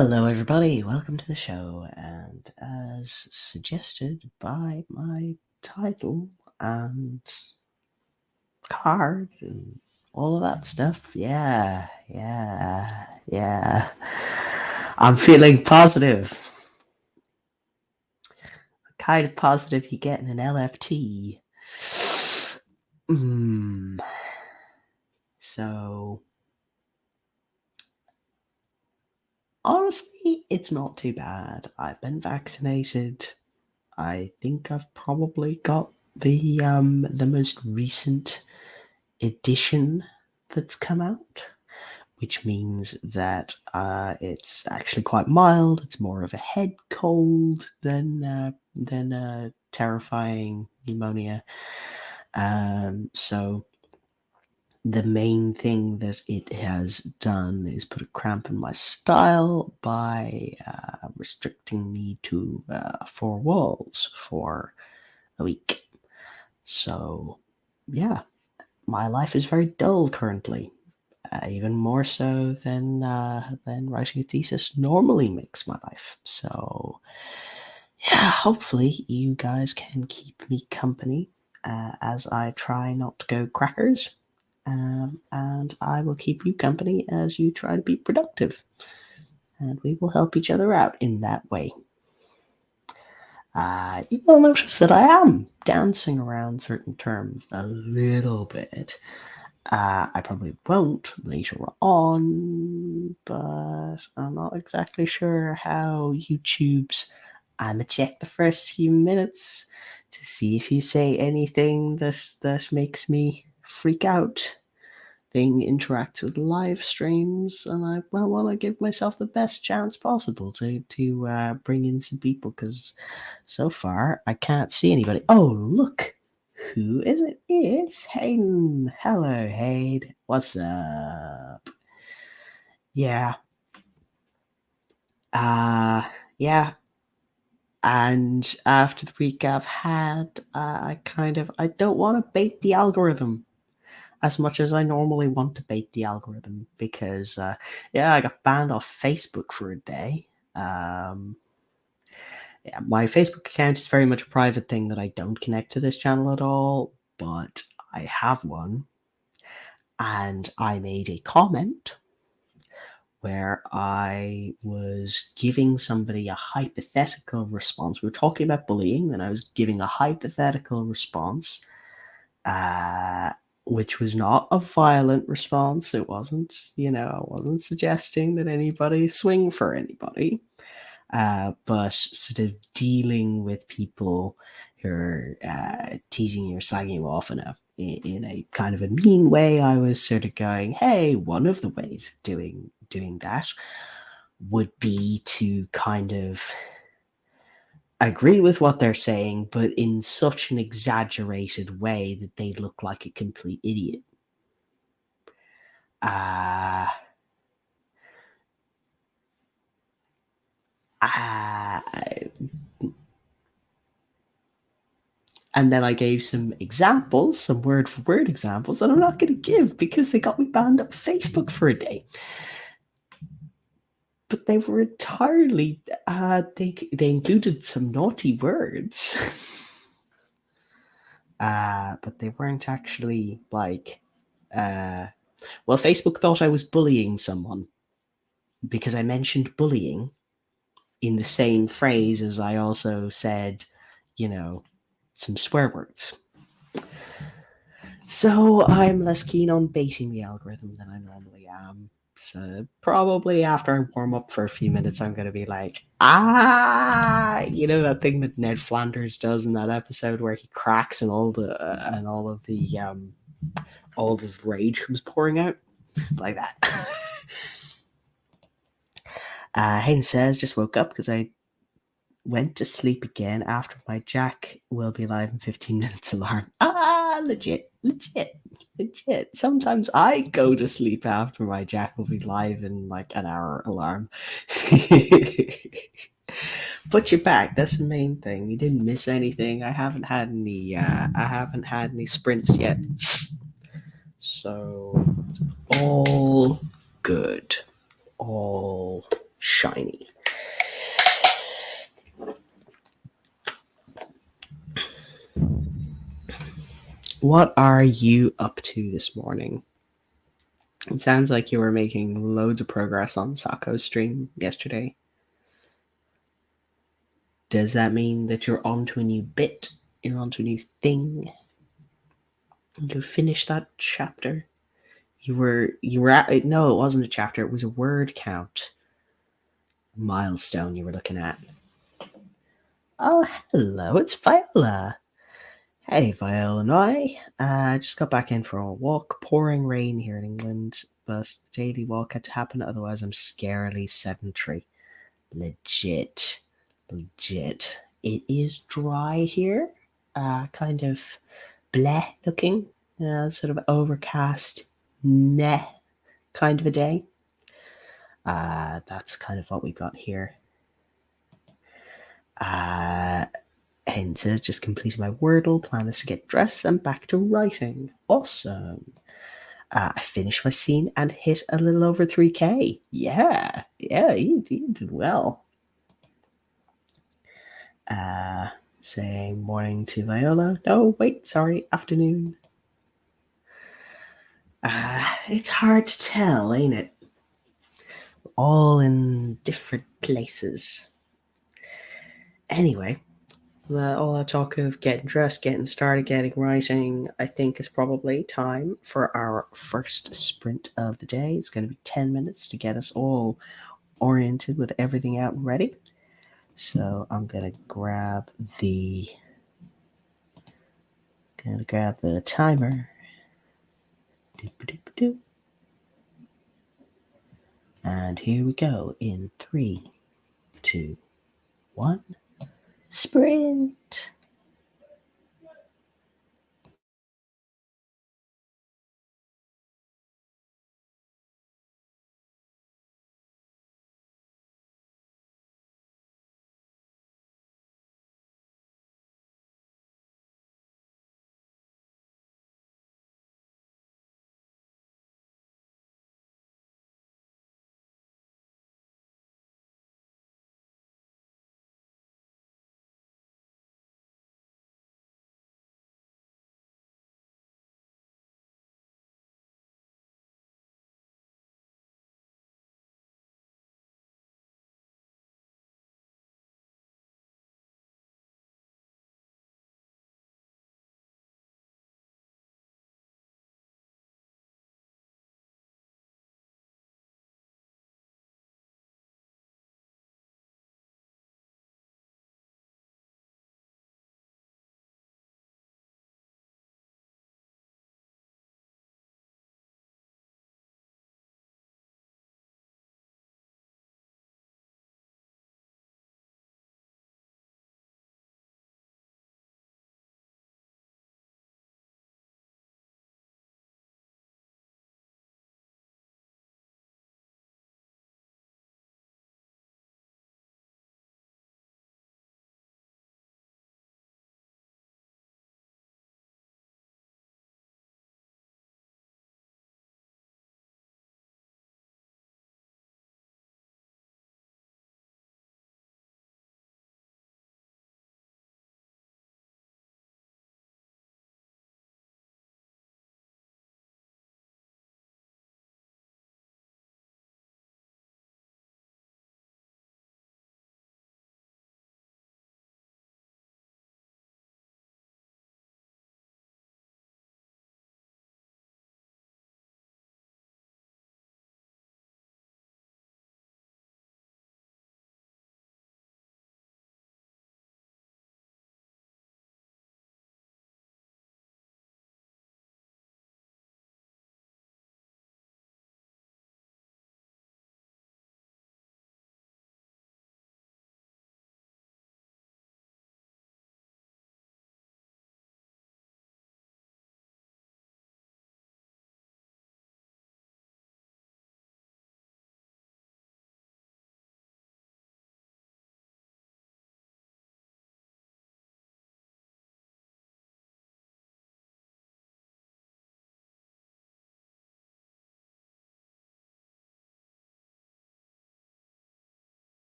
Hello, everybody. Welcome to the show. And as suggested by my title and card and all of that stuff, yeah. I'm feeling positive. The kind of positive you get in an LFT. So, honestly, it's not too bad. I've been vaccinated. I think I've probably got the most recent edition that's come out, which means that it's actually quite mild. It's more of a head cold than a terrifying pneumonia. So the main thing that it has done is put a cramp in my style by restricting me to 4 walls for a week. So, yeah, my life is very dull currently, even more so than writing a thesis normally makes my life. So, yeah, hopefully you guys can keep me company as I try not to go crackers. And I will keep you company as you try to be productive. And we will help each other out in that way. You will notice that I am dancing around certain terms a little bit. I probably won't later on, but I'm not exactly sure how YouTube's I'ma check the first few minutes to see if you say anything that makes me freak out thing interacts with live streams, and I want to give myself the best chance possible to bring in some people because so far I can't see anybody. Oh, look, who is it? It's Hayden. Hello, Hayden. What's up? Yeah. Yeah. And after the week I've had, I don't want to bait the algorithm as much as I normally want to bait the algorithm because, I got banned off Facebook for a day. Yeah, my Facebook account is very much a private thing that I don't connect to this channel at all, but I have one, and I made a comment where I was giving somebody a hypothetical response. We were talking about bullying, and I was giving a hypothetical response, which was not a violent response. It wasn't, I wasn't suggesting that anybody swing for anybody, but sort of dealing with people who are teasing you or slagging you off in a kind of a mean way. I was sort of going, hey, one of the ways of doing that would be to kind of agree with what they're saying, but in such an exaggerated way that they look like a complete idiot. Uh, uh, and then I gave some examples, some word for word examples that I'm not going to give because they got me banned off Facebook for a day. But they were entirely, they included some naughty words. But they weren't actually like, well, Facebook thought I was bullying someone because I mentioned bullying in the same phrase as I also said, some swear words. So I'm less keen on baiting the algorithm than I normally am. So probably after I warm up for a few minutes, I'm going to be like, that thing that Ned Flanders does in that episode where he cracks and all of his rage comes pouring out, like that. Hayden says, just woke up because I went to sleep again after my Jack will be live in 15 minutes alarm. Legit. Sometimes I go to sleep after my Jack will be live in like an hour alarm. But you're back. That's the main thing. You didn't miss anything. I haven't had any sprints yet. So all good. All shiny. What are you up to this morning? It sounds like you were making loads of progress on the Sako stream yesterday. Does that mean that you're onto a new bit? You're onto a new thing? You finish that chapter? You were at no, it wasn't a chapter, it was a word count milestone you were looking at. Oh, hello, it's Viola. Hey, Viola and I just got back in for a walk. Pouring rain here in England, but the daily walk had to happen, otherwise I'm scarily sedentary. Legit. Legit. It is dry here. Kind of bleh looking. Sort of overcast, meh kind of a day. That's kind of what we got here. Hence, just completed my Wordle. Plan is to get dressed and back to writing. Awesome. I finished my scene and hit a little over 3K. Yeah, you did well. Saying morning to Viola. No, wait, sorry, afternoon. It's hard to tell, ain't it? We're all in different places. Anyway, all that talk of getting dressed, getting started, getting writing, I think is probably time for our first sprint of the day. It's going to be 10 minutes to get us all oriented with everything out and ready. So I'm going to grab the timer. Doop-a-doop-a-doop. And here we go in 3, 2, 1. Sprint!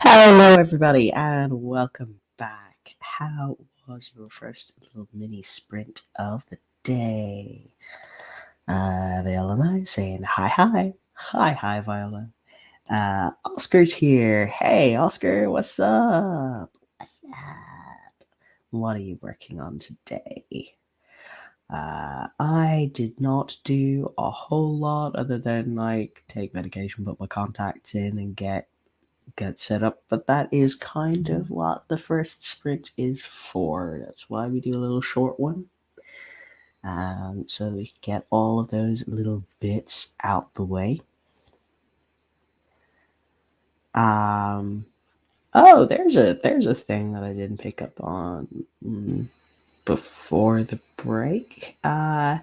Hello, everybody, and welcome back. How was your first little mini sprint of the day? Viola and I saying hi, Viola. Oscar's here. Hey, Oscar, what's up? What's up? What are you working on today? I did not do a whole lot other than like take medication, put my contacts in, and get set up, but that is kind of what the first sprint is for. That's why we do a little short one. So we can get all of those little bits out the way. Um, oh, there's a thing that I didn't pick up on before the break. Hey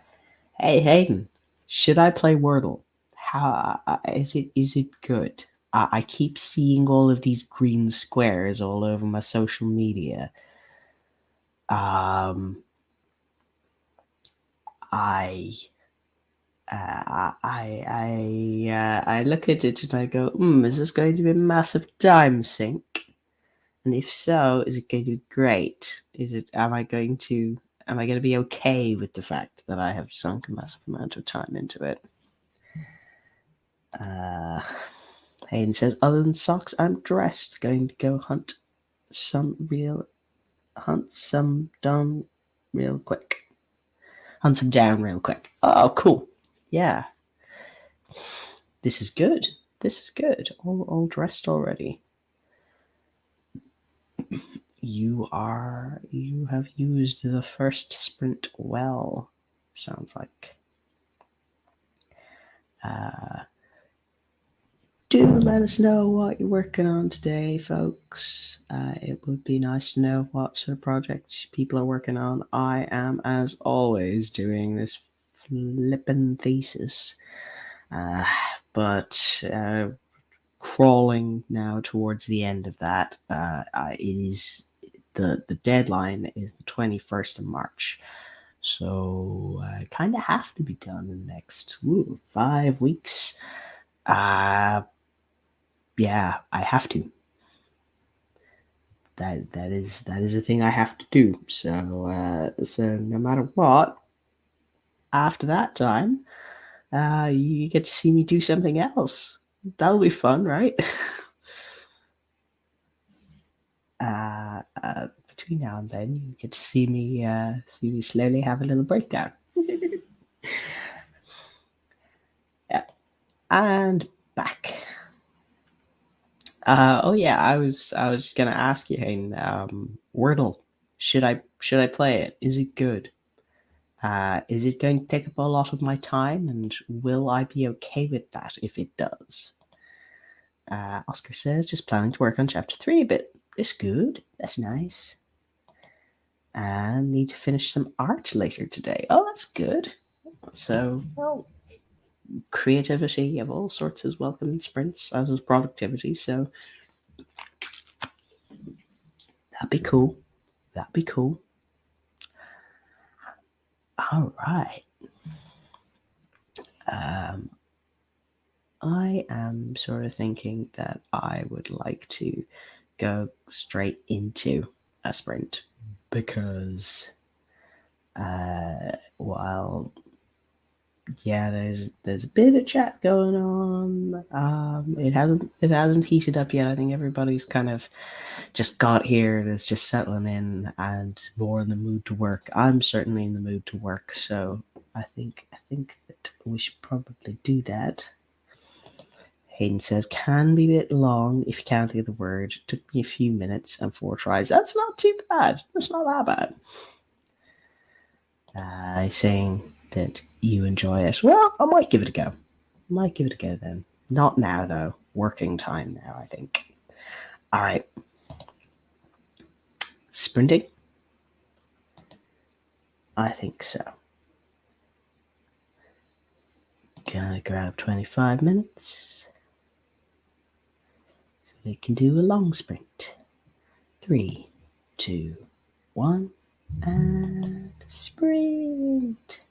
Hayden, should I play Wordle? How is it good? I keep seeing all of these green squares all over my social media. Um, I I look at it and I go, is this going to be a massive time sink? And if so, is it going to be great? Am I going to be okay with the fact that I have sunk a massive amount of time into it? Uh, Hayden says, other than socks, I'm dressed. Going to go hunt some down real quick. Hunt some down real quick. Oh, cool. Yeah, this is good. This is good. All dressed already. You have used the first sprint well. Sounds like. Uh, do let us know what you're working on today, folks. It would be nice to know what sort of projects people are working on. I am, as always, doing this flippin' thesis, uh, but crawling now towards the end of that. It is the deadline is the 21st of March. So I kind of have to be done in the next 5 weeks. Uh, yeah, I have to. That is a thing I have to do. So no matter what, after that time, you get to see me do something else. That'll be fun, right? Between now and then, you get to see me slowly have a little breakdown. Yeah, and back. Oh yeah, I was gonna ask you, Hayden. Wordle, should I play it? Is it good? Is it going to take up a lot of my time, and will I be okay with that if it does? Oscar says, just planning to work on chapter 3 a bit. It's good. That's nice. And need to finish some art later today. Oh, that's good. So, well, creativity of all sorts is welcome in sprints, as is productivity. So that'd be cool. That'd be cool. All right. Um, I am sort of thinking that I would like to go straight into a sprint because while yeah, there's a bit of chat going on. It hasn't heated up yet. I think everybody's kind of just got here and is just settling in and more in the mood to work. I'm certainly in the mood to work, so I think that we should probably do that. Hayden says, can be a bit long if you can't think of the word. It took me a few minutes and 4 tries. That's not too bad. That's not that bad. Saying that you enjoy it. Well, I might give it a go. Might give it a go then. Not now, though. Working time now, I think. All right. Sprinting? I think so. Gonna grab 25 minutes so we can do a long sprint. 3, 2, 1, and sprint.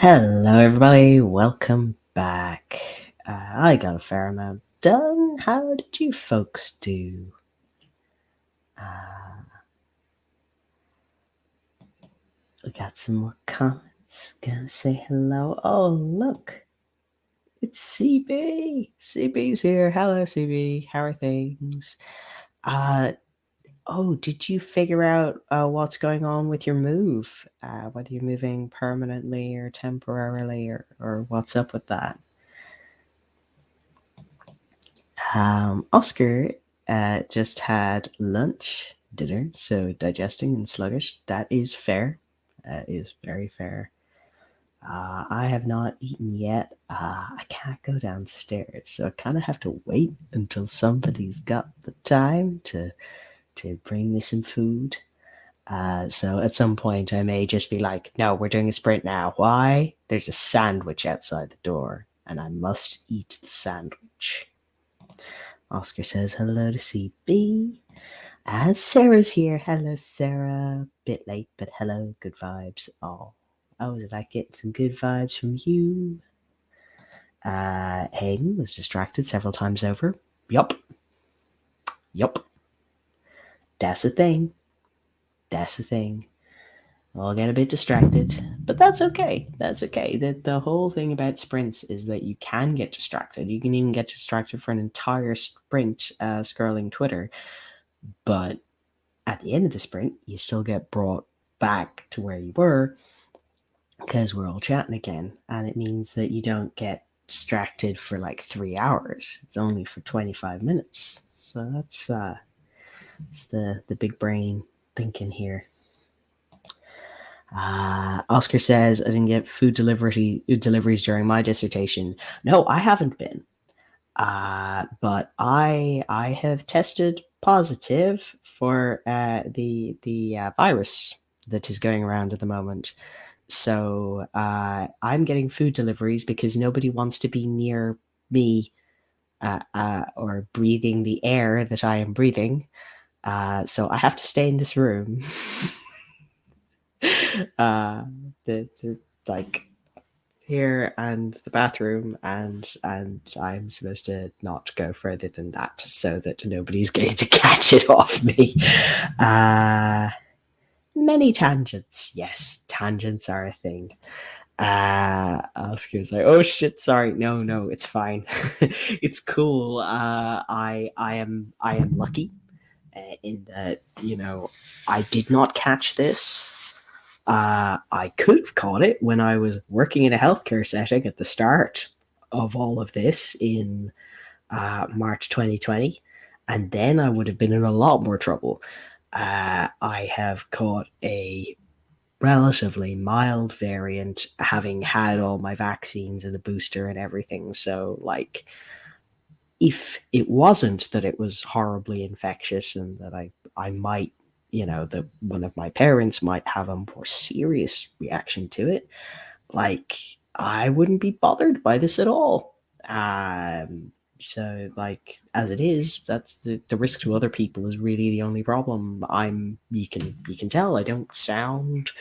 Hello, everybody. Welcome back. I got a fair amount done. How did you folks do? We got some more comments. Gonna say hello. Oh, look. It's CB. CB's here. Hello, CB. How are things? Uh, did you figure out what's going on with your move? Whether you're moving permanently or temporarily, or what's up with that? Oscar just had lunch, dinner, so digesting and sluggish. That is fair. That is very fair. I have not eaten yet. I can't go downstairs, so I kind of have to wait until somebody's got the time to bring me some food. So at some point, I may just be like, "No, we're doing a sprint now." Why? There's a sandwich outside the door, and I must eat the sandwich. Oscar says hello to CB. And Sarah's here. Hello, Sarah. Bit late, but hello. Good vibes. Oh, I always like getting some good vibes from you. Hayden was distracted several times over. Yup. Yup. That's the thing. That's the thing. I'll get a bit distracted, but that's okay. That's okay. The whole thing about sprints is that you can get distracted. You can even get distracted for an entire sprint scrolling Twitter, but at the end of the sprint, you still get brought back to where you were because we're all chatting again. And it means that you don't get distracted for like 3 hours. It's only for 25 minutes. So that's it's the big brain thinking here. Oscar says, I didn't get food deliveries during my dissertation. No, I haven't been. But I have tested positive for the virus that is going around at the moment. So I'm getting food deliveries because nobody wants to be near me or breathing the air that I am breathing. So I have to stay in this room. Like here and the bathroom, and I'm supposed to not go further than that so that nobody's going to catch it off me. Many tangents. Yes, tangents are a thing. Oscar's like, oh shit, sorry, no, it's fine. It's cool. I am lucky in that, I did not catch this. I could have caught it when I was working in a healthcare setting at the start of all of this in March 2020, and then I would have been in a lot more trouble. I have caught a relatively mild variant, having had all my vaccines and a booster and everything. So, like, if it wasn't that it was horribly infectious and that I might, that one of my parents might have a more serious reaction to it, like, I wouldn't be bothered by this at all. So, like, as it is, that's the risk to other people is really the only problem. You can tell I don't sound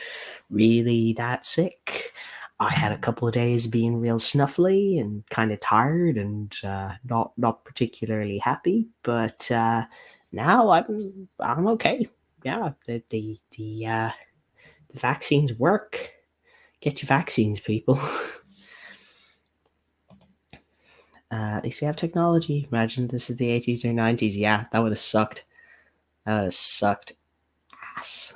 really that sick. I had a couple of days being real snuffly and kind of tired and not particularly happy, but now I'm okay. Yeah, the vaccines work. Get your vaccines, people. At least we have technology. Imagine this is the 80s or 90s. Yeah, that would have sucked. That would have sucked ass.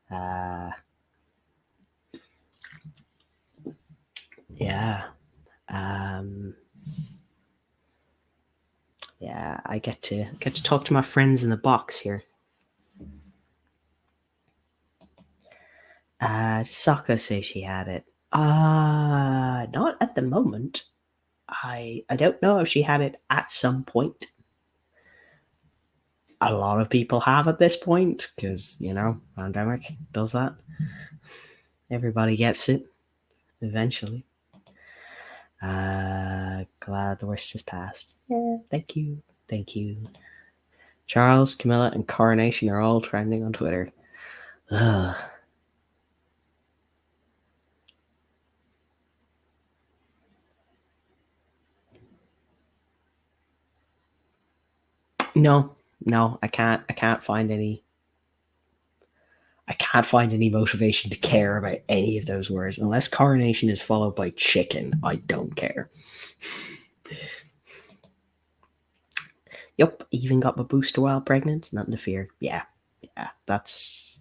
Uh, yeah. Um, yeah, I get to talk to my friends in the box here. Sokka says she had it. Not at the moment. I don't know if she had it at some point. A lot of people have at this point because pandemic does that. Everybody gets it eventually. Glad the worst has passed. Yeah, thank you. Thank you. Charles, Camilla, and Coronation are all trending on Twitter. Ugh. No, no, I can't. I can't find any. I can't find any motivation to care about any of those words unless coronation is followed by chicken. I don't care. Yep, even got my booster while pregnant. Nothing to fear. Yeah, yeah. That's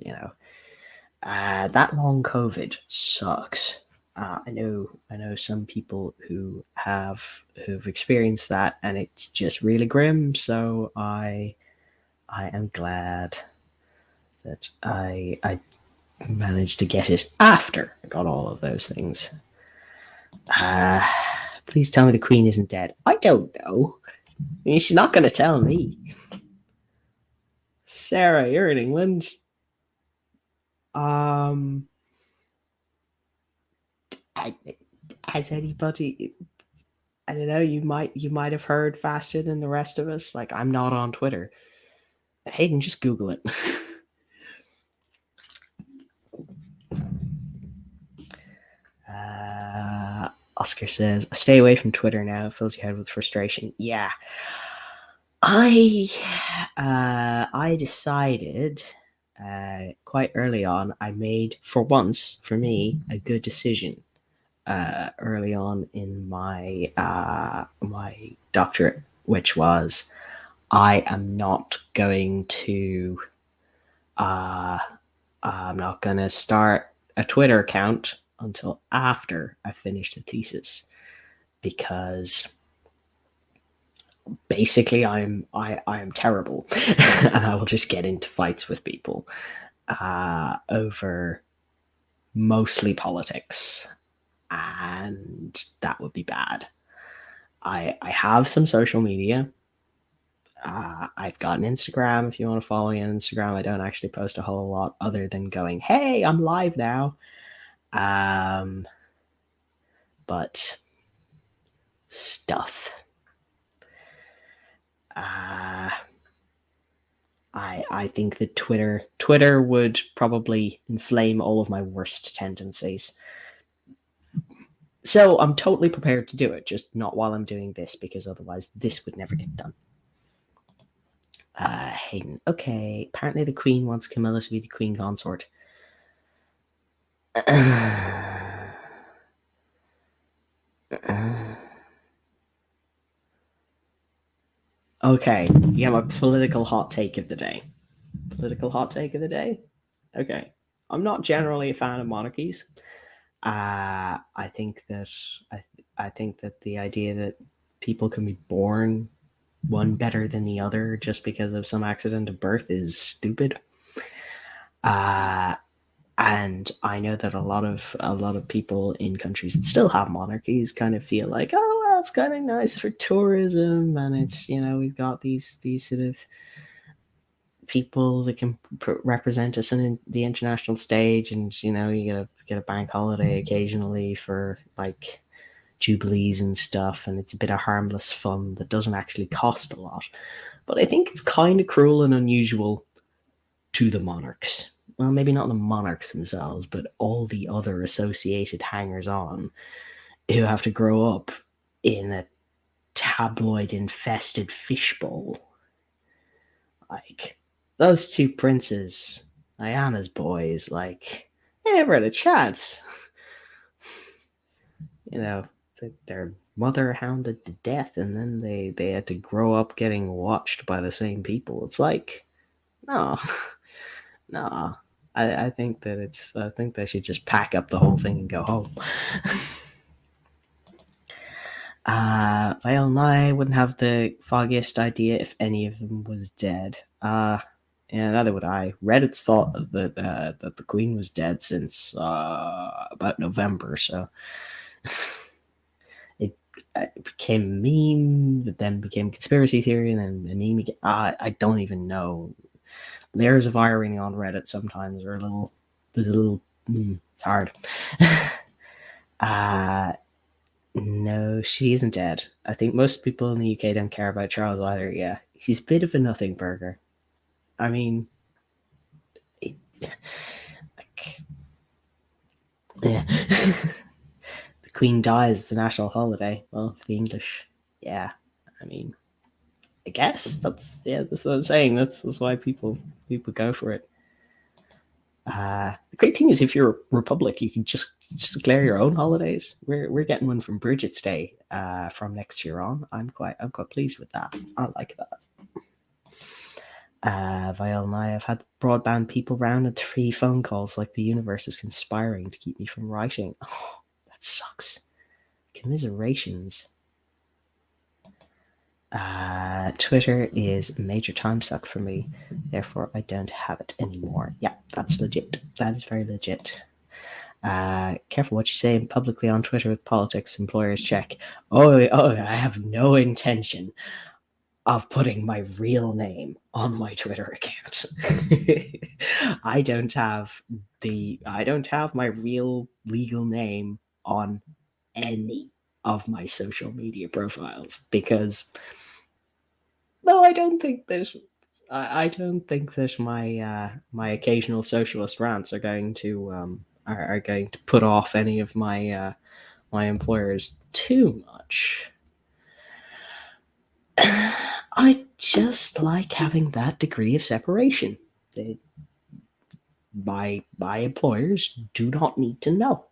that long COVID sucks. I know some people who've experienced that, and it's just really grim. So I am glad that I managed to get it after I got all of those things. Uh, Please tell me the Queen isn't dead. I don't know. I mean, she's not going to tell me. Sarah, you're in England. Um, I, has anybody? I don't know. You might have heard faster than the rest of us. Like, I'm not on Twitter. Hayden, just Google it. Oscar says, "Stay away from Twitter now. It fills your head with frustration." Yeah, I decided quite early on. I made, for once, for me, a good decision. Early on in my doctorate, which was I am not going to I'm not going to start a Twitter account until after I finish the thesis because basically I am terrible and I will just get into fights with people over mostly politics, and that would be bad. I have some social media. I've got an Instagram if you want to follow me on Instagram. I don't actually post a whole lot other than going, "Hey, I'm live now." Um, but stuff. Uh, I think that Twitter would probably inflame all of my worst tendencies. So I'm totally prepared to do it, just not while I'm doing this, because otherwise this would never get done. Hayden. Okay, apparently the Queen wants Camilla to be the Queen consort. Okay, you have a political hot take of the day. Political hot take of the day? Okay. I'm not generally a fan of monarchies. I think that I think that the idea that people can be born one better than the other just because of some accident of birth is stupid. And I know that a lot of people in countries that still have monarchies kind of feel like, oh well, it's kind of nice for tourism, and it's we've got these sort of people that can represent us in the international stage, and you get a bank holiday occasionally for like jubilees and stuff, and it's a bit of harmless fun that doesn't actually cost a lot. But I think it's kind of cruel and unusual to the monarchs. Well, maybe not the monarchs themselves, but all the other associated hangers on who have to grow up in a tabloid infested fishbowl. Like, those two princes, Diana's boys, like, they never had a chance. Their mother hounded to death, and then they had to grow up getting watched by the same people. It's like, no, no. I think that I think they should just pack up the whole thing and go home. Well, no, I wouldn't have the foggiest idea if any of them was dead. Yeah, neither would I. Reddit's thought that the Queen was dead since about November, so it became a meme that then became conspiracy theory, and then a meme again. I don't even know. Layers of irony on Reddit sometimes are there's a little, it's hard. No, she isn't dead. I think most people in the UK don't care about Charles either. Yeah, he's a bit of a nothing burger. I mean, like, yeah. The Queen dies. It's a national holiday. Well, for the English, yeah. I mean, I guess that's what I'm saying. That's why people go for it. The great thing is, if you're a republic, you can just declare your own holidays. We're getting one from Bridget's Day from next year on. I'm quite pleased with that. I like that. Viola and I have had broadband people round and 3 phone calls, like the universe is conspiring to keep me from writing. Oh, that sucks. Commiserations. Twitter is a major time suck for me, therefore I don't have it anymore. Yeah, that's legit. That is very legit. Careful what you say publicly on Twitter with politics. Employers check. Oh, I have no intention of putting my real name on my Twitter account. I don't have my real legal name on any of my social media profiles, because no, I don't think that my occasional socialist rants are going to are going to put off any of my employers too much. I just like having that degree of separation. My employers do not need to know.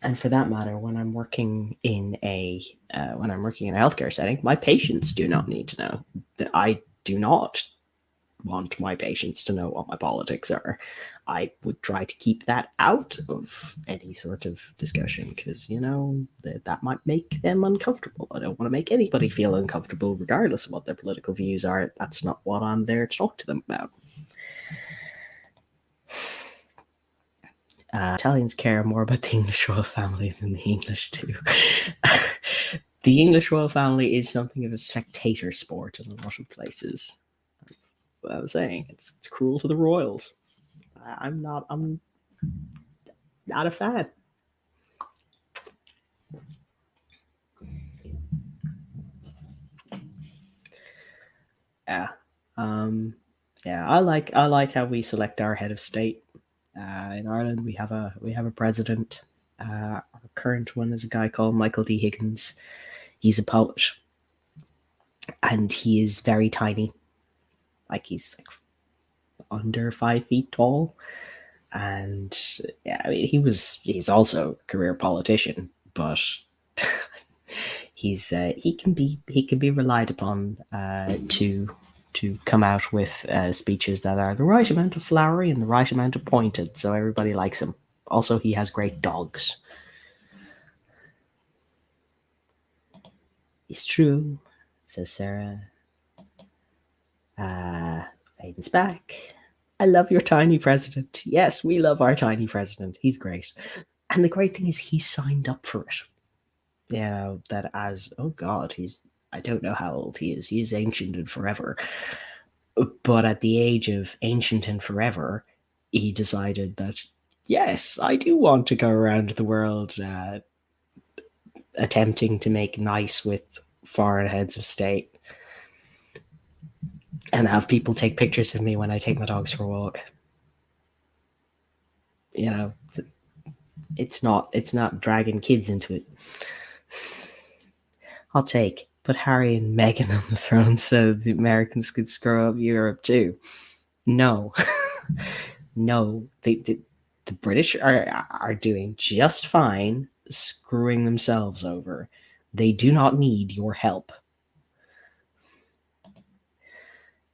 And for that matter, when I'm working in a healthcare setting, my patients do not need to know. That I do not want my patients to know what my politics are. I would try to keep that out of any sort of discussion, because that might make them uncomfortable. I don't want to make anybody feel uncomfortable, regardless of what their political views are. That's not what I'm there to talk to them about. Italians care more about the English royal family than the English do. The English royal family is something of a spectator sport in a lot of places. That's what I was saying. It's cruel to the royals. I'm not a fan. Yeah. Yeah, I like how we select our head of state. In Ireland, we have a president. Our current one is a guy called Michael D. Higgins. He's a poet, and he is very tiny. Like, he's like under 5 feet tall, and yeah, I mean, he's also a career politician, but he can be relied upon to come out with speeches that are the right amount of flowery and the right amount of pointed, so everybody likes him. Also, he has great dogs. It's true, says Sarah. Aiden's back. I love your tiny president. Yes, we love our tiny president. He's great. And the great thing is, he signed up for it. That as, oh God, I don't know how old he is. He is ancient and forever. But at the age of ancient and forever, he decided that, yes, I do want to go around the world attempting to make nice with foreign heads of state and have people take pictures of me when I take my dogs for a walk. It's not dragging kids into it. I'll put Harry and Meghan on the throne so the Americans could screw up Europe too. No. No, the British are doing just fine screwing themselves over. They do not need your help.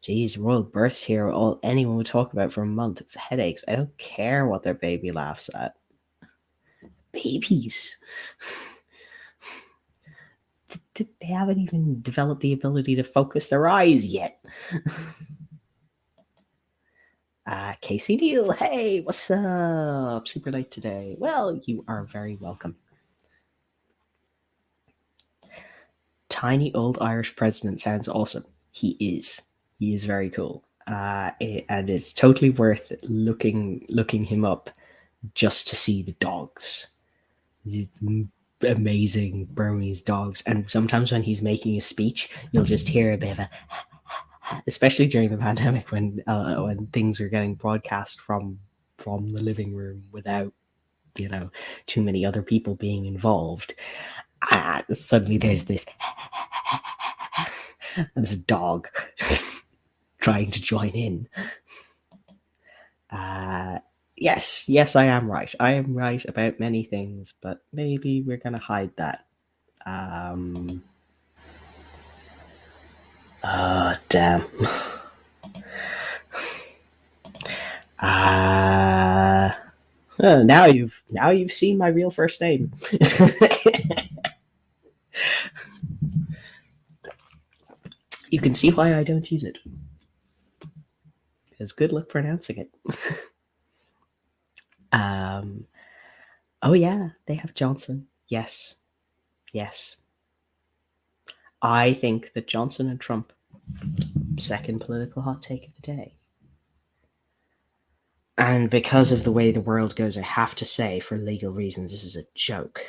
Geez, royal births here, all anyone would talk about for a month. It's headaches. I don't care what their baby laughs at. Babies. They haven't even developed the ability to focus their eyes yet. Casey Neal, hey, what's up? Super late today. Well, you are very welcome. Tiny old Irish president sounds awesome. He is. He is very cool. And it's totally worth looking him up just to see the dogs. The amazing Burmese dogs. And sometimes when he's making a speech, you'll just hear a bit of a, especially during the pandemic when things are getting broadcast from the living room without too many other people being involved. Suddenly there's this There's a dog trying to join in. Uh, yes, I am right. I am right about many things, but maybe we're gonna hide that. Um, damn. Uh, now you've seen my real first name. You can see why I don't use it. Because good luck pronouncing it. Um, oh yeah, they have Johnson. Yes, yes. I think that Johnson and Trump, second political hot take of the day. And because of the way the world goes, I have to say, for legal reasons, this is a joke.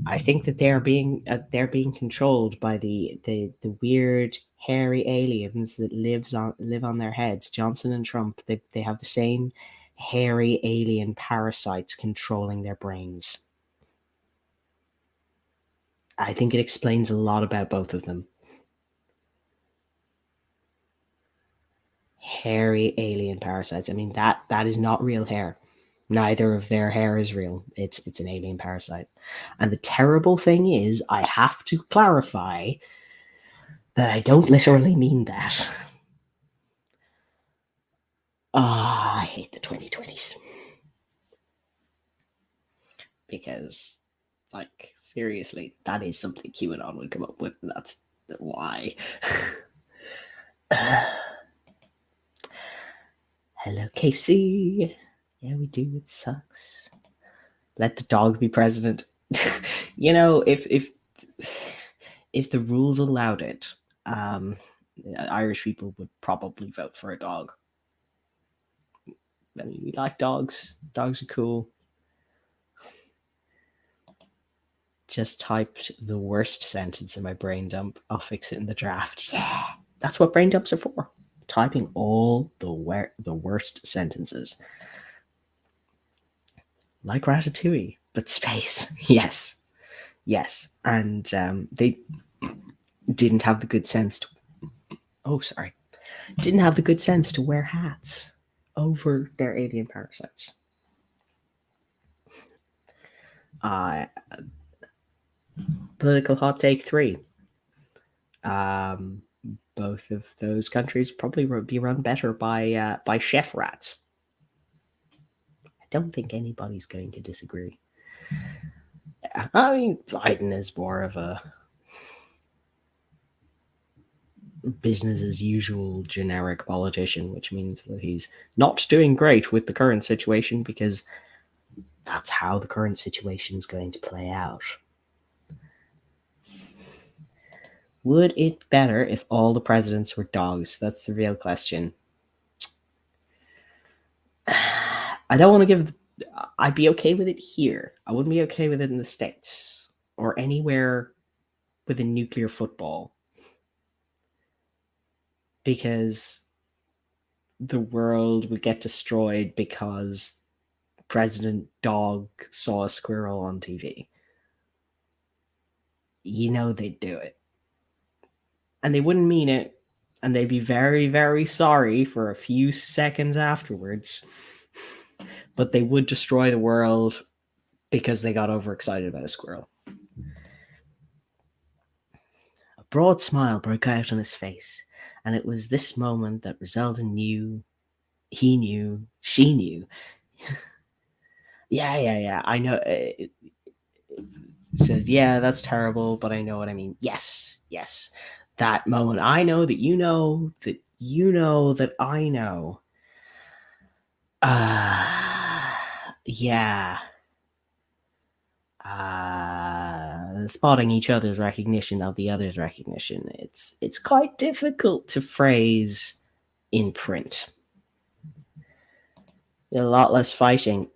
I think that they're being controlled by the weird hairy aliens that live on their heads. Johnson and Trump, they have the same hairy alien parasites controlling their brains. I think it explains a lot about both of them. Hairy alien parasites. I mean that is not real hair. Neither of their hair is real. It's an alien parasite. And the terrible thing is, I have to clarify that I don't literally mean that. I hate the 2020s. Because, like, seriously, that is something QAnon would come up with. That's why. Hello, Casey. Yeah, we do. It sucks. Let the dog be president. You know, if the rules allowed it, Irish people would probably vote for a dog. I mean, we like dogs. Dogs are cool. Just typed the worst sentence in my brain dump. I'll fix it in the draft. Yeah, that's what brain dumps are for. Typing all the worst sentences. Like Ratatouille, but space. Yes, yes. And they didn't have the good sense to. Oh, sorry. Didn't have the good sense to wear hats over their alien parasites. Uh, Political hot take 3. Um, both of those countries probably would be run better by chef rats. I don't think anybody's going to disagree. I mean, Biden is more of a business as usual generic politician, which means that he's not doing great with the current situation because that's how the current situation is going to play out. Would it be better if all the presidents were dogs? That's the real question. I don't want to give. I'd be okay with it here. I wouldn't be okay with it in the States or anywhere with a nuclear football because the world would get destroyed because President Dog saw a squirrel on TV. You know they'd do it. And they wouldn't mean it. And they'd be very, very sorry for a few seconds afterwards. But they would destroy the world because they got overexcited about a squirrel. A broad smile broke out on his face, and it was this moment that Roselda knew, he knew, she knew. Yeah. I know. She says, yeah, that's terrible, but I know what I mean. Yes. That moment. I know that you know that I know. Yeah. Spotting each other's recognition of the other's recognition. It's quite difficult to phrase in print. A lot less fighting.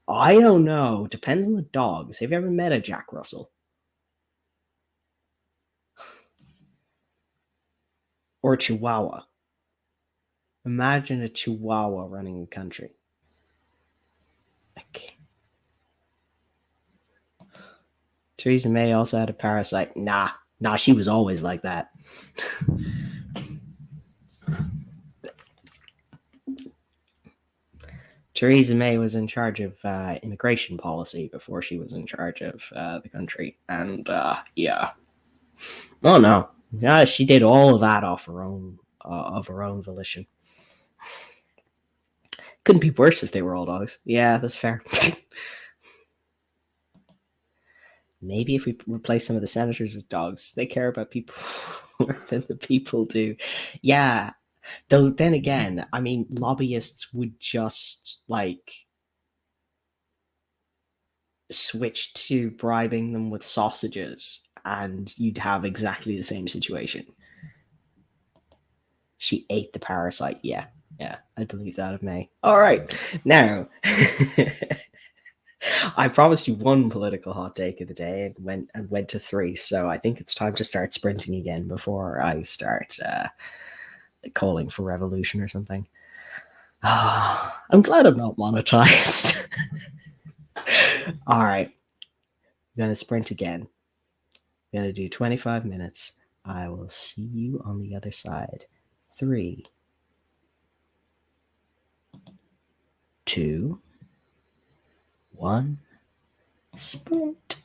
I don't know. Depends on the dogs. Have you ever met a Jack Russell? Or a Chihuahua? Imagine a Chihuahua running the country. Like, Theresa May also had a parasite. Nah. Nah, she was always like that. Theresa May was in charge of immigration policy before she was in charge of the country, and yeah, oh no, yeah, she did all of that of her own volition. Couldn't be worse if they were all dogs. Yeah, that's fair. Maybe if we replace some of the senators with dogs, they care about people more than the people do. Yeah, though. Then again, I mean, lobbyists would just like switch to bribing them with sausages, and you'd have exactly the same situation. She ate the parasite. Yeah, yeah, I believe that of May. All right, now I promised you one political hot take of the day and went to three. So I think it's time to start sprinting again before I start calling for revolution or something. I'm glad I'm not monetized. All right, I'm gonna sprint again. I'm gonna do 25 minutes. I will see you on the other side. Three, two, one, sprint.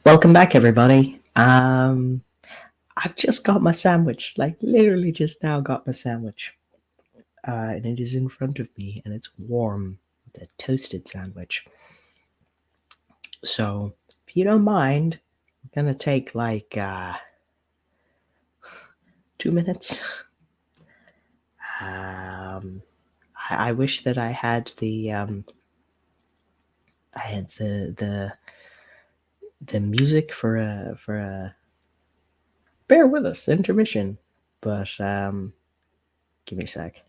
Welcome back, everybody. I've just got my sandwich, like literally just now got my sandwich. And it is in front of me and it's warm. It's a toasted sandwich. So, if you don't mind, I'm gonna take like 2 minutes. I wish that I had the music for a bear with us intermission, but give me a sec.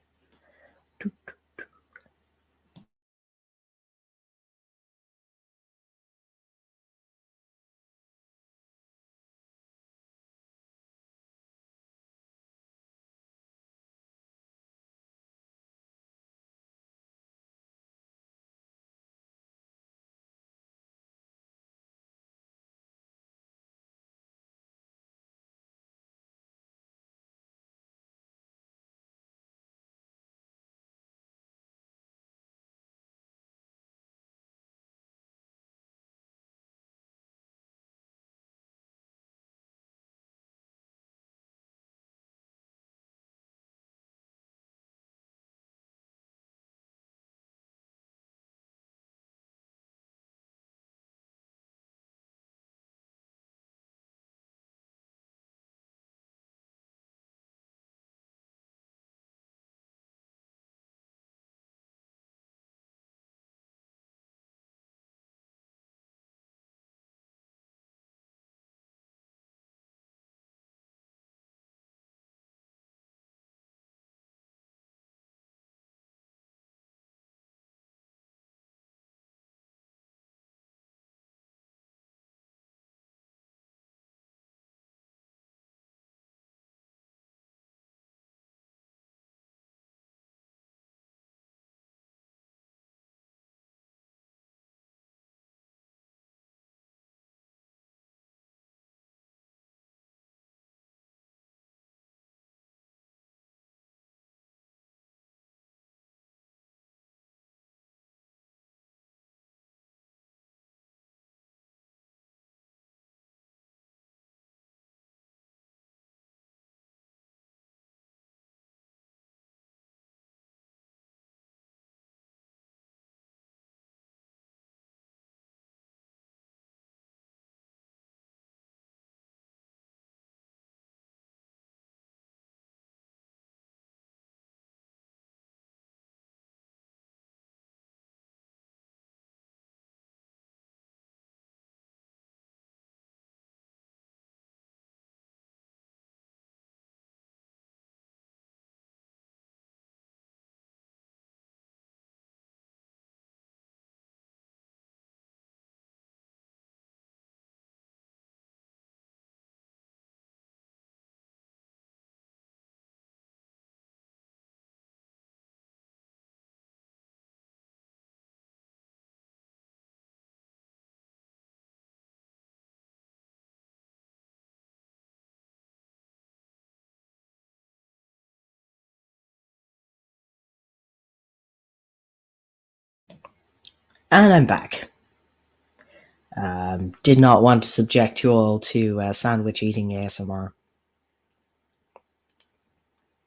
And I'm back. Did not want to subject you all to sandwich eating ASMR.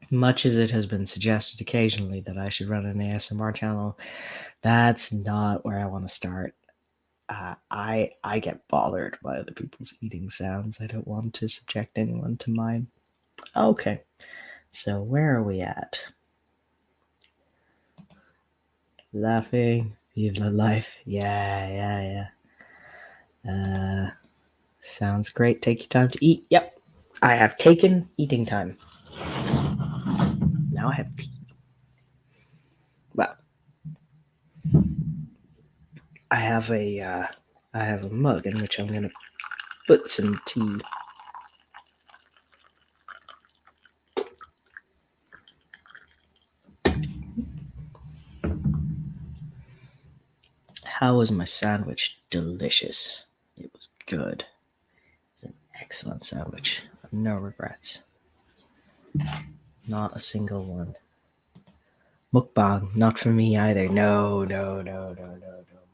Much as it has been suggested occasionally that I should run an ASMR channel, that's not where I want to start. I get bothered by other people's eating sounds. I don't want to subject anyone to mine. Okay, so where are we at? Laughing, vive la life. Yeah. Sounds great. Take your time to eat. Yep, I have taken eating time. Now I have tea. Well, I have a mug in which I'm gonna put some tea. How was my sandwich? Delicious. It was good. It was an excellent sandwich. No regrets. Not a single one. Mukbang, not for me either. No.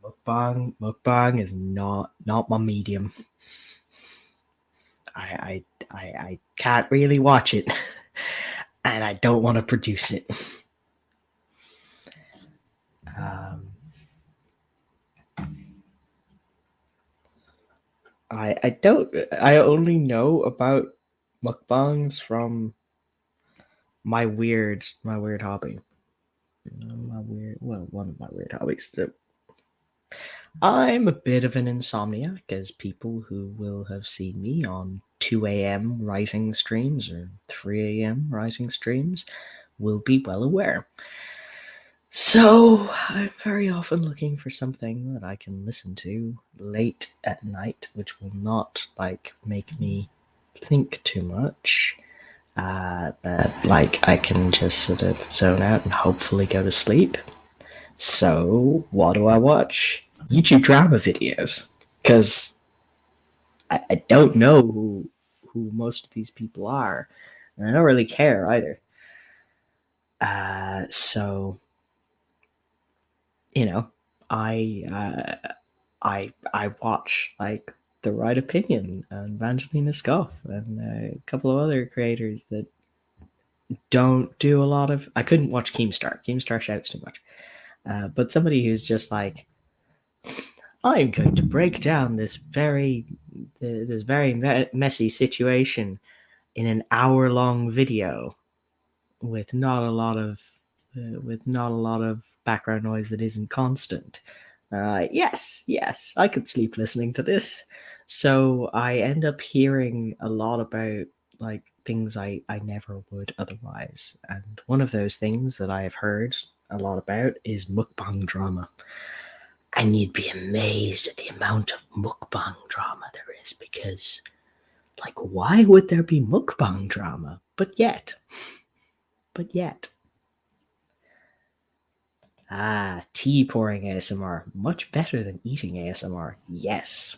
Mukbang is not my medium. I can't really watch it, and I don't want to produce it. Um, I don't. I only know about mukbangs from my weird hobby. One of my weird hobbies. I'm a bit of an insomniac, as people who will have seen me on 2 a.m. writing streams or 3 a.m. writing streams will be well aware. So I'm very often looking for something that I can listen to late at night, which will not make me think too much. That I can just sort of zone out and hopefully go to sleep. So what do I watch? YouTube drama videos, because I don't know who most of these people are, and I don't really care either. So you know, I I watch The Right Opinion and Evangelina Scoff and a couple of other creators that don't do a lot of. I couldn't watch Keemstar. Keemstar shouts too much. But somebody who's just like, I'm going to break down this very messy situation in an hour-long video with not a lot of background noise that isn't constant. Yes, I could sleep listening to this. So I end up hearing a lot about things I never would otherwise. And one of those things that I have heard a lot about is mukbang drama. And you'd be amazed at the amount of mukbang drama there is, because why would there be mukbang drama? But yet. Tea pouring ASMR. Much better than eating ASMR. Yes.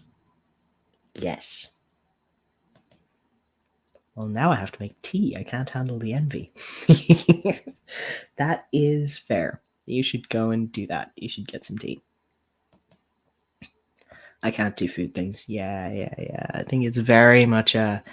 Well, now I have to make tea. I can't handle the envy. That is fair. You should go and do that. You should get some tea. I can't do food things. Yeah. I think it's very much a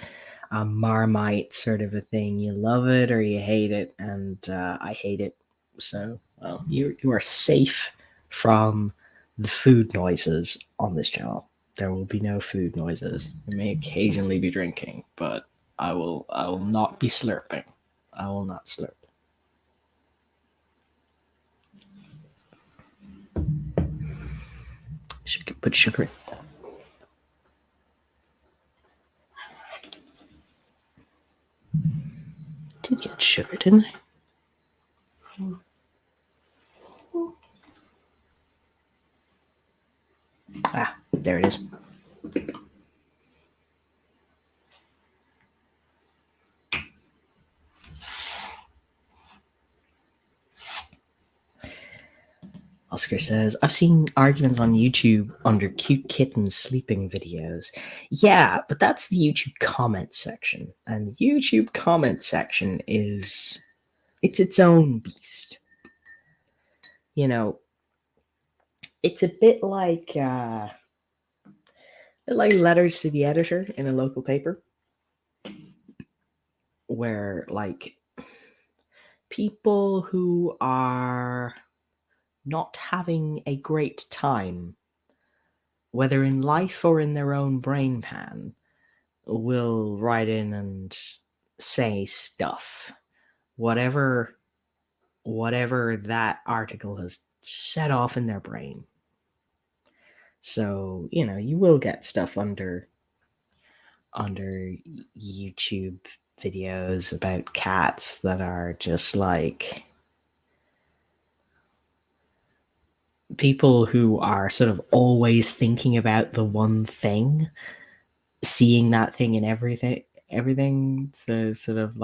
Marmite sort of a thing. You love it or you hate it, and I hate it. So, well, you are safe from the food noises on this channel. There will be no food noises. I may occasionally be drinking, but I will not be slurping. I will not slurp. Should put sugar in. Did get sugar, didn't I? There it is. Oscar says, I've seen arguments on YouTube under cute kittens sleeping videos. Yeah, but that's the YouTube comment section. And the YouTube comment section it's its own beast. It's a bit like letters to the editor in a local paper, where people who are not having a great time, whether in life or in their own brain pan, will write in and say stuff, whatever that article has set off in their brain. So you will get stuff under YouTube videos about cats that are just people who are sort of always thinking about the one thing, seeing that thing in everything. So sort of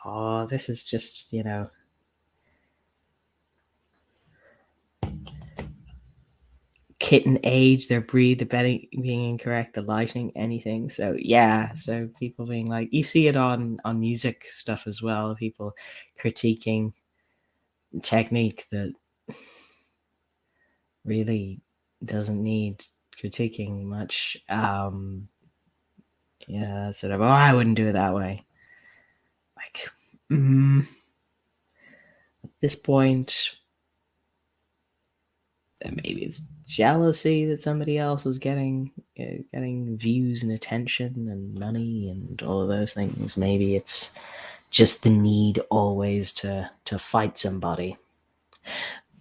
oh, this is just kitten age, their breed, the bedding being incorrect, the lighting, anything. So yeah, so people being you see it on music stuff as well, people critiquing technique that really doesn't need critiquing much. Yeah, sort of, oh, I wouldn't do it that way. Like, at this point, maybe it's jealousy that somebody else is getting views and attention and money and all of those things. Maybe it's just the need always to fight somebody.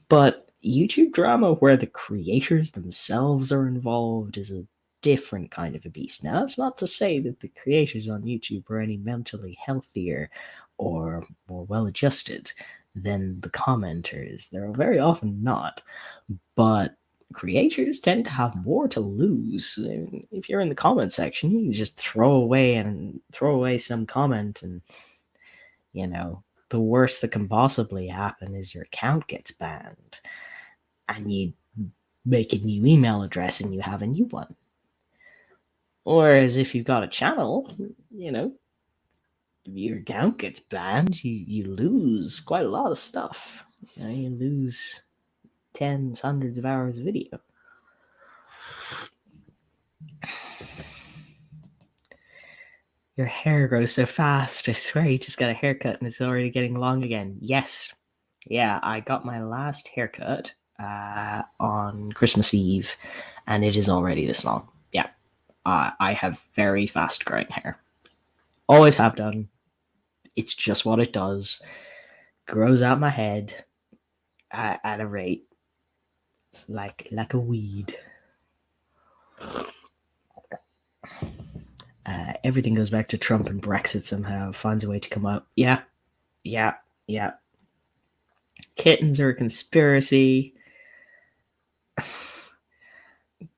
But YouTube drama where the creators themselves are involved is a different kind of a beast. Now, that's not to say that the creators on YouTube are any mentally healthier or more well adjusted than the commenters. They're very often not. But creators tend to have more to lose. If you're in the comment section, you can just throw away some comment, and the worst that can possibly happen is your account gets banned, and you make a new email address and you have a new one. Whereas if you've got a channel, your account gets banned, you lose quite a lot of stuff. You lose tens, hundreds of hours of video. Your hair grows so fast. I swear you just got a haircut and it's already getting long again. Yes. Yeah, I got my last haircut on Christmas Eve, and it is already this long. Yeah. I have very fast growing hair. Always have done. It's just what it does. Grows out my head at a rate. It's like a weed. Everything goes back to Trump and Brexit somehow. Finds a way to come out. Yeah. Kittens are a conspiracy.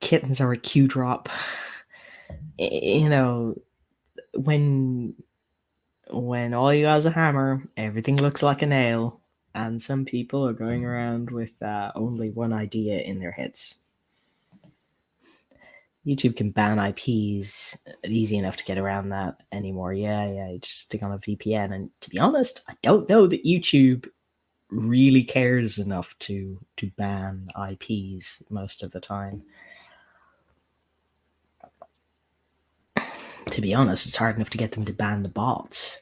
Kittens are a Q drop. When all you got is a hammer, everything looks like a nail, and some people are going around with only one idea in their heads. YouTube can ban IPs easy enough to get around that anymore. Yeah, you just stick on a VPN. And to be honest, I don't know that YouTube really cares enough to ban IPs most of the time. To be honest, it's hard enough to get them to ban the bots.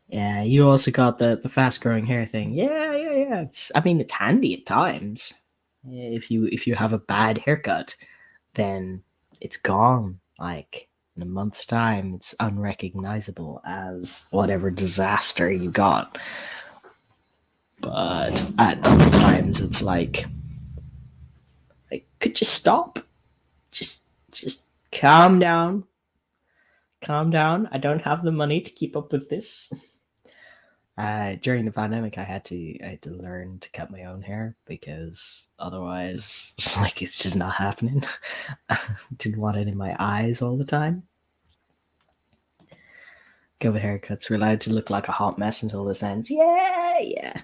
Yeah, you also got the fast growing hair thing. Yeah. It's handy at times. If you have a bad haircut, then it's gone. Like in a month's time, it's unrecognizable as whatever disaster you got. But at other times, it's like, could you stop? Just calm down. Calm down. I don't have the money to keep up with this. During the pandemic, I had to learn to cut my own hair because otherwise, it's just not happening. Didn't want it in my eyes all the time. COVID haircuts were allowed to look like a hot mess until this ends. Yeah.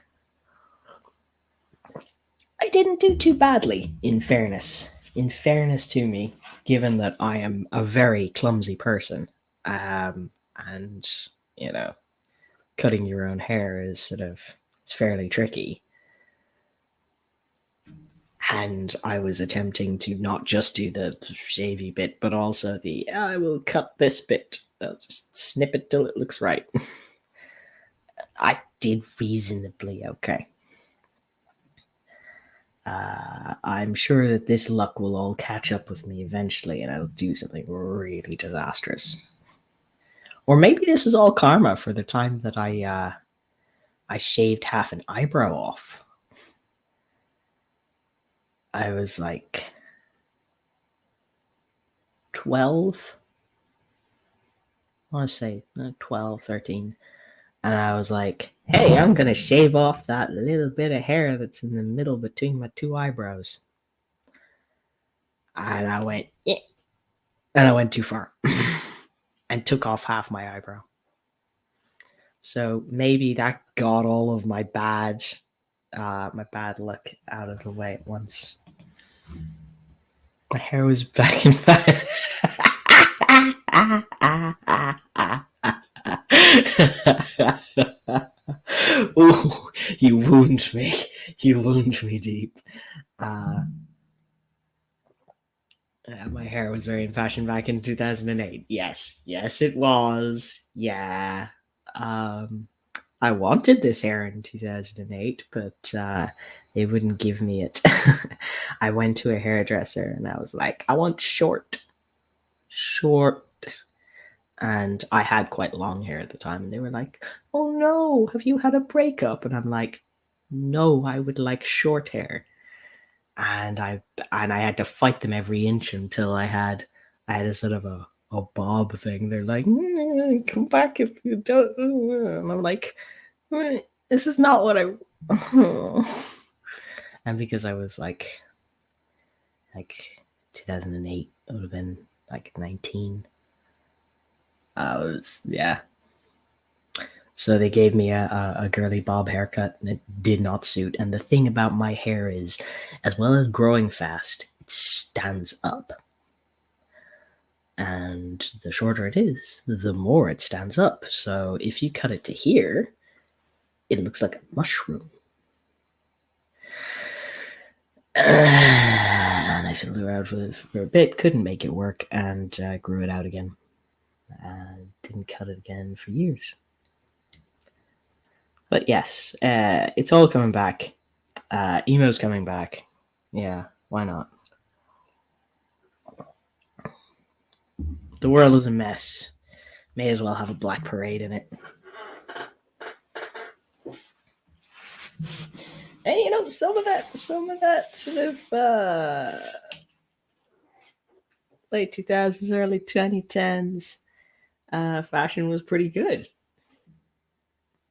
I didn't do too badly, in fairness. In fairness to me, given that I am a very clumsy person, and cutting your own hair is it's fairly tricky. And I was attempting to not just do the shavy bit, but also I will cut this bit. I'll just snip it till it looks right. I did reasonably okay. I'm sure that this luck will all catch up with me eventually, and I'll do something really disastrous. Or maybe this is all karma for the time that I shaved half an eyebrow off. I was like 12. I want to say 12, 13. And I was like, hey, I'm going to shave off that little bit of hair that's in the middle between my two eyebrows. And I went, yeah. And I went too far and took off half my eyebrow. So maybe that got all of my bad luck out of the way at once. My hair was back in fact. Ooh, you wound me. You wound me deep. My hair was very in fashion back in 2008. Yes, it was. Yeah. Um, I wanted this hair in 2008, but they wouldn't give me it. I went to a hairdresser and I was like, I want short. Short. And I had quite long hair at the time. And they were like, oh no, have you had a breakup? And I'm like, no, I would like short hair. And I had to fight them every inch until I had a sort of a bob thing. They're like, come back if you don't. And I'm like, this is not what I. And because I was like 2008, I would have been like 19. I was, yeah. So they gave me a girly bob haircut, and it did not suit. And the thing about my hair is, as well as growing fast, it stands up. And the shorter it is, the more it stands up. So if you cut it to here, it looks like a mushroom. And I fiddled around with it for a bit, couldn't make it work, and grew it out again. Didn't cut it again for years. But yes, it's all coming back. Emo's coming back. Yeah, why not? The world is a mess. May as well have a black parade in it. And you know, some of that sort of late 2000s, early 2010s fashion was pretty good.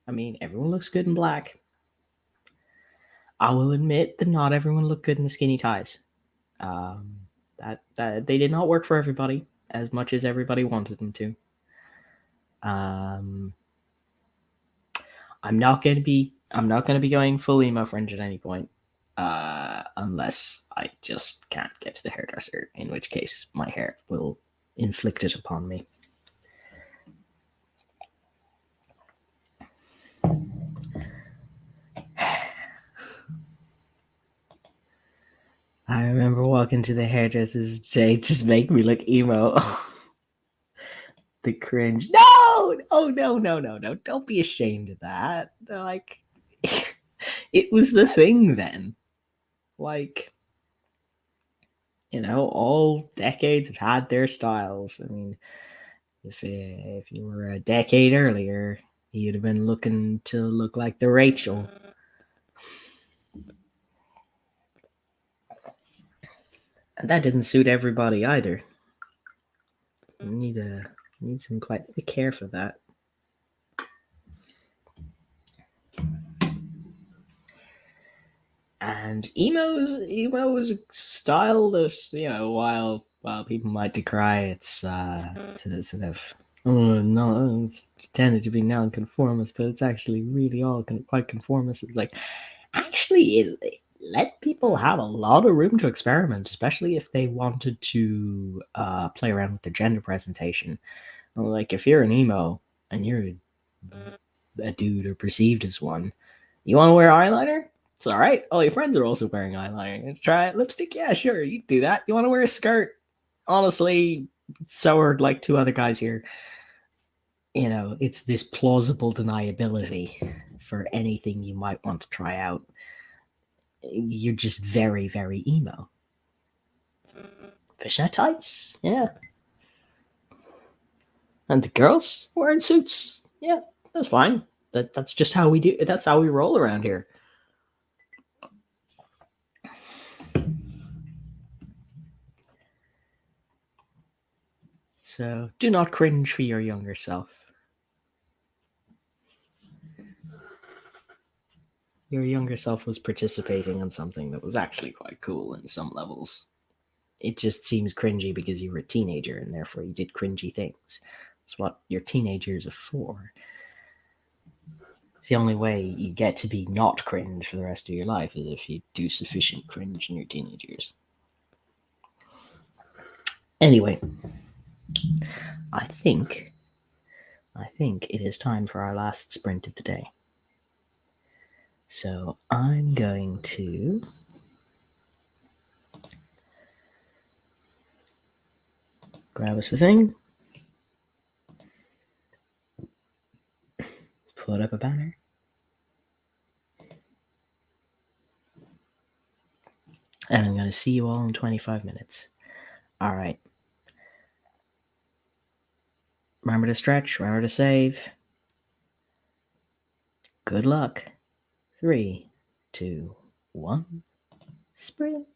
I mean, everyone looks good in black. I will admit that not everyone looked good in the skinny ties. That they did not work for everybody as much as everybody wanted them to. I'm not going to be going full emo fringe at any point, unless I just can't get to the hairdresser. In which case, my hair will inflict it upon me. I remember walking to the hairdressers today, just make me look emo. The cringe. No! Oh no! Don't be ashamed of that. Like, it was the thing then. Like, you know, all decades have had their styles. I mean, if you were a decade earlier, you'd have been looking to look like the Rachel. And that didn't suit everybody either. You need some quite thick hair for that. And emo is a style that, you know, while people might decry its to sort of no, it's tended to be non-conformist, but it's actually really all quite conformist. It's like, actually, it let people have a lot of room to experiment, especially if they wanted to play around with their gender presentation. Like, if you're an emo and you're a dude or perceived as one, you want to wear eyeliner? It's all right. All your friends are also wearing eyeliner. Try it. Lipstick? Yeah, sure. You do that. You want to wear a skirt? Honestly, so are like two other guys here. You know, it's this plausible deniability for anything you might want to try out. You're just very, very emo. Fishnet tights? Yeah. And the girls wearing suits? Yeah, that's fine. That's just how we do. That's how we roll around here. So do not cringe for your younger self. Your younger self was participating in something that was actually quite cool in some levels. It just seems cringy because you were a teenager and therefore you did cringy things. It's what your teenagers are for. It's the only way you get to be not cringe for the rest of your life is if you do sufficient cringe in your teenagers. Anyway, I think it is time for our last sprint of the day. So I'm going to grab us a thing, put up a banner, and I'm going to see you all in 25 minutes. All right. Remember to stretch, remember to save. Good luck. 3, 2, 1, sprint.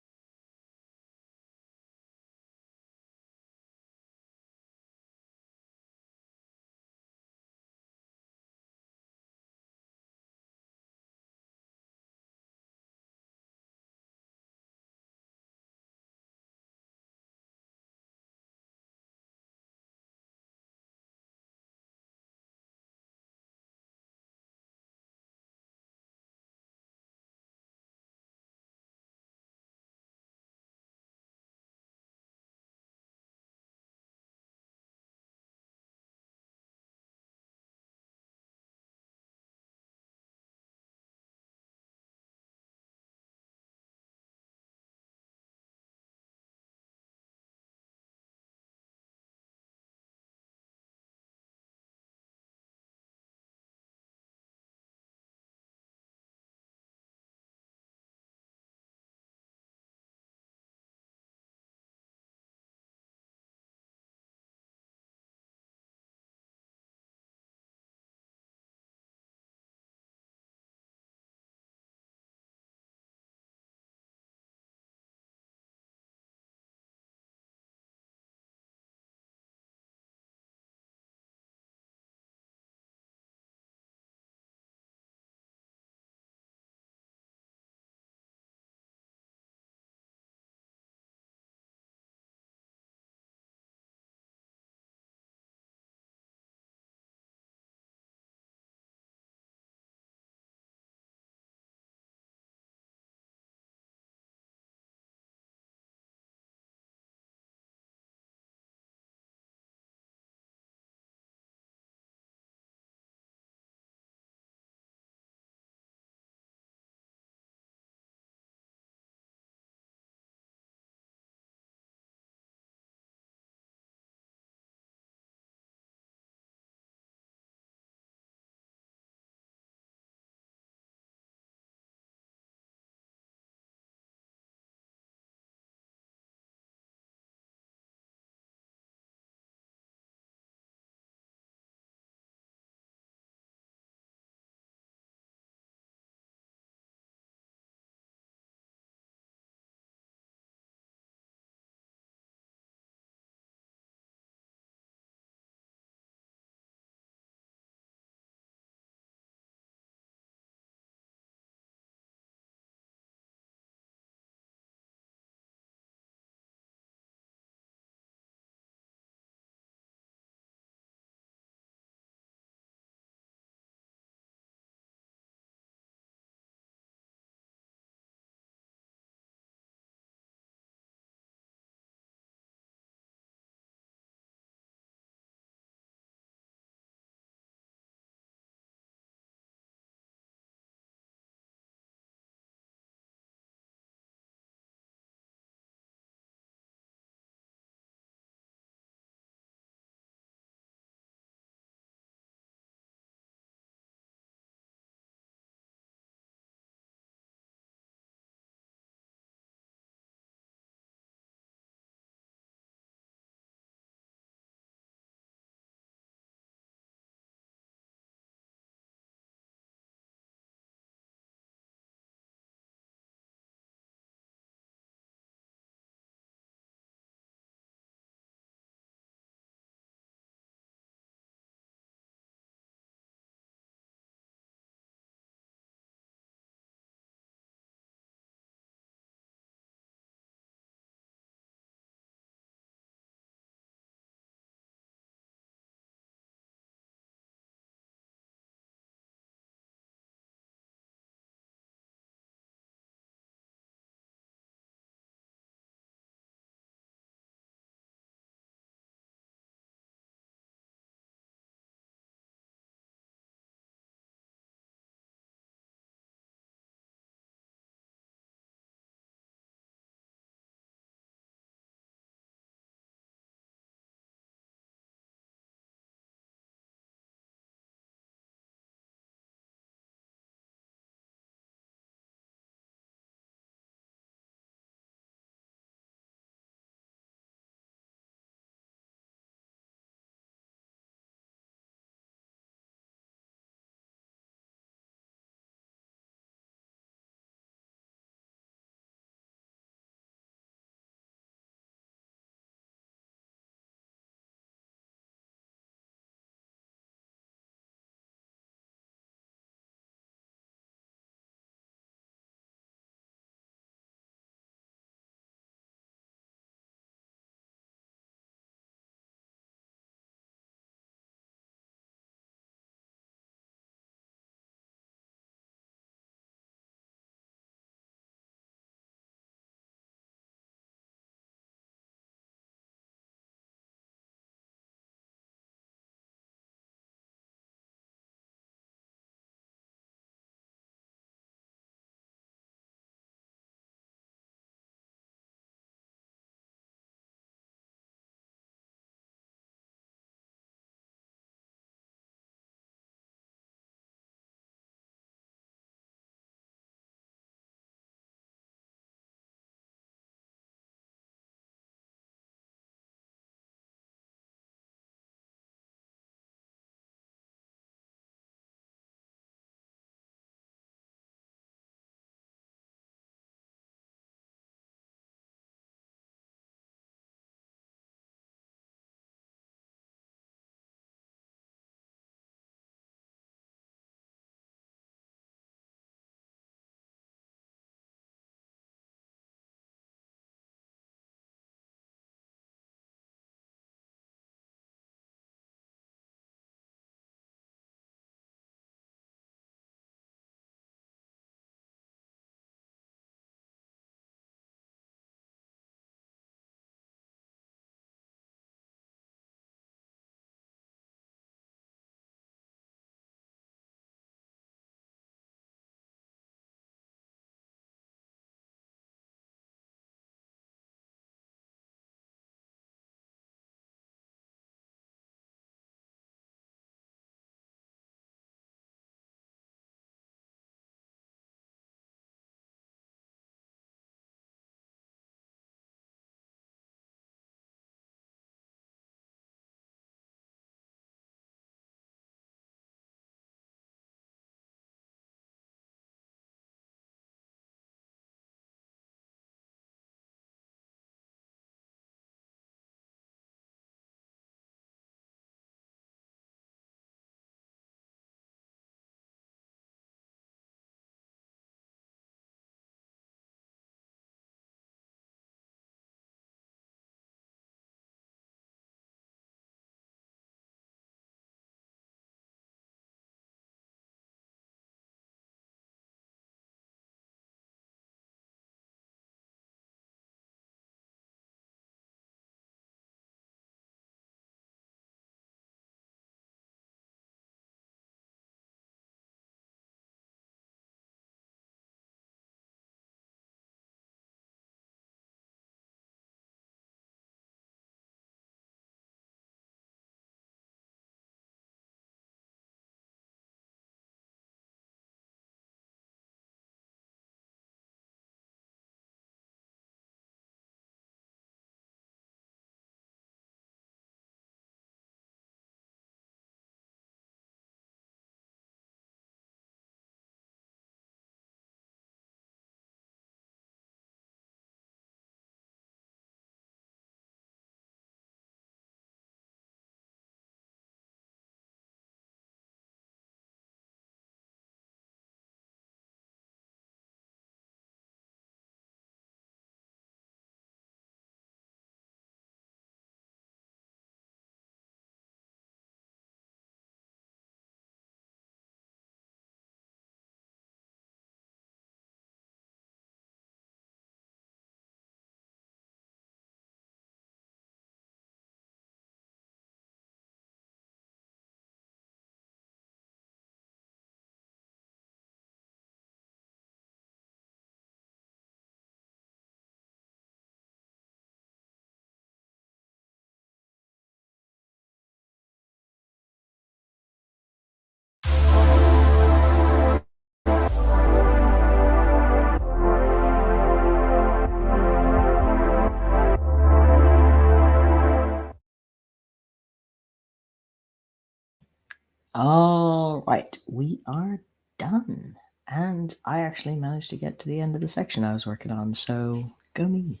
All right, we are done. And I actually managed to get to the end of the section I was working on, so go me.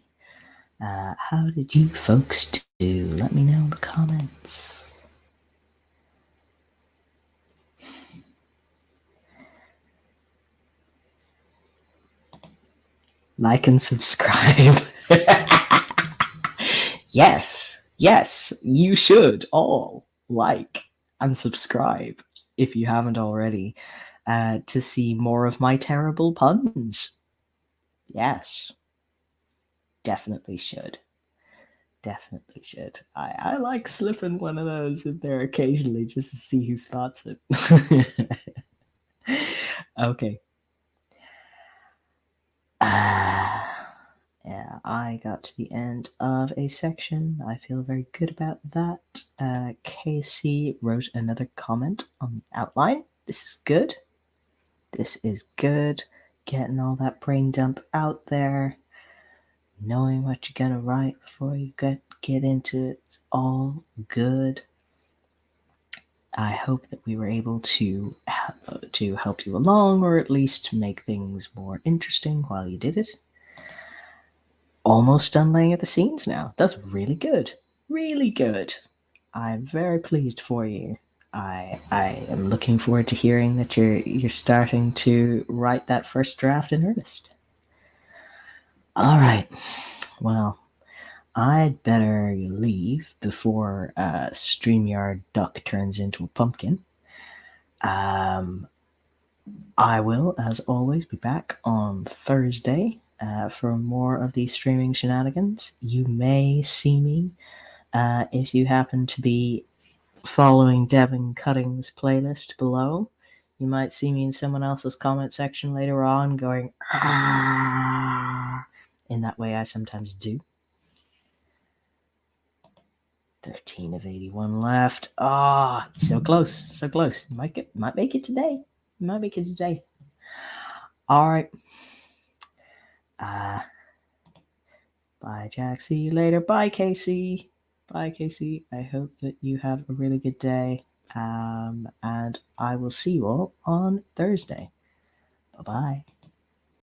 How did you folks do? Let me know in the comments. Like and subscribe. Yes, you should all like and subscribe if you haven't already to see more of my terrible puns. Yes, definitely should. Definitely should. I like slipping one of those in there occasionally just to see who spots it. Okay. Yeah, I got to the end of a section. I feel very good about that. Casey wrote another comment on the outline. This is good. This is good. Getting all that brain dump out there. Knowing what you're gonna write before you get into it. It's all good. I hope that we were able to help you along, or at least make things more interesting while you did it. Almost done laying out the scenes now. That's really good. Really good. I'm very pleased for you. I am looking forward to hearing that you're starting to write that first draft in earnest. All right. Well, I'd better leave before StreamYard Duck turns into a pumpkin. I will, as always, be back on Thursday for more of these streaming shenanigans. You may see me if you happen to be following Devin Cutting's playlist below. You might see me in someone else's comment section later on going, "Ah." In that way I sometimes do. 13 of 81 left. Ah, so close, so close. Might make it today. Might make it today. All right. Bye, Jack. See you later. Bye, Casey. Bye, Casey. I hope that you have a really good day. And I will see you all on Thursday. Bye-bye.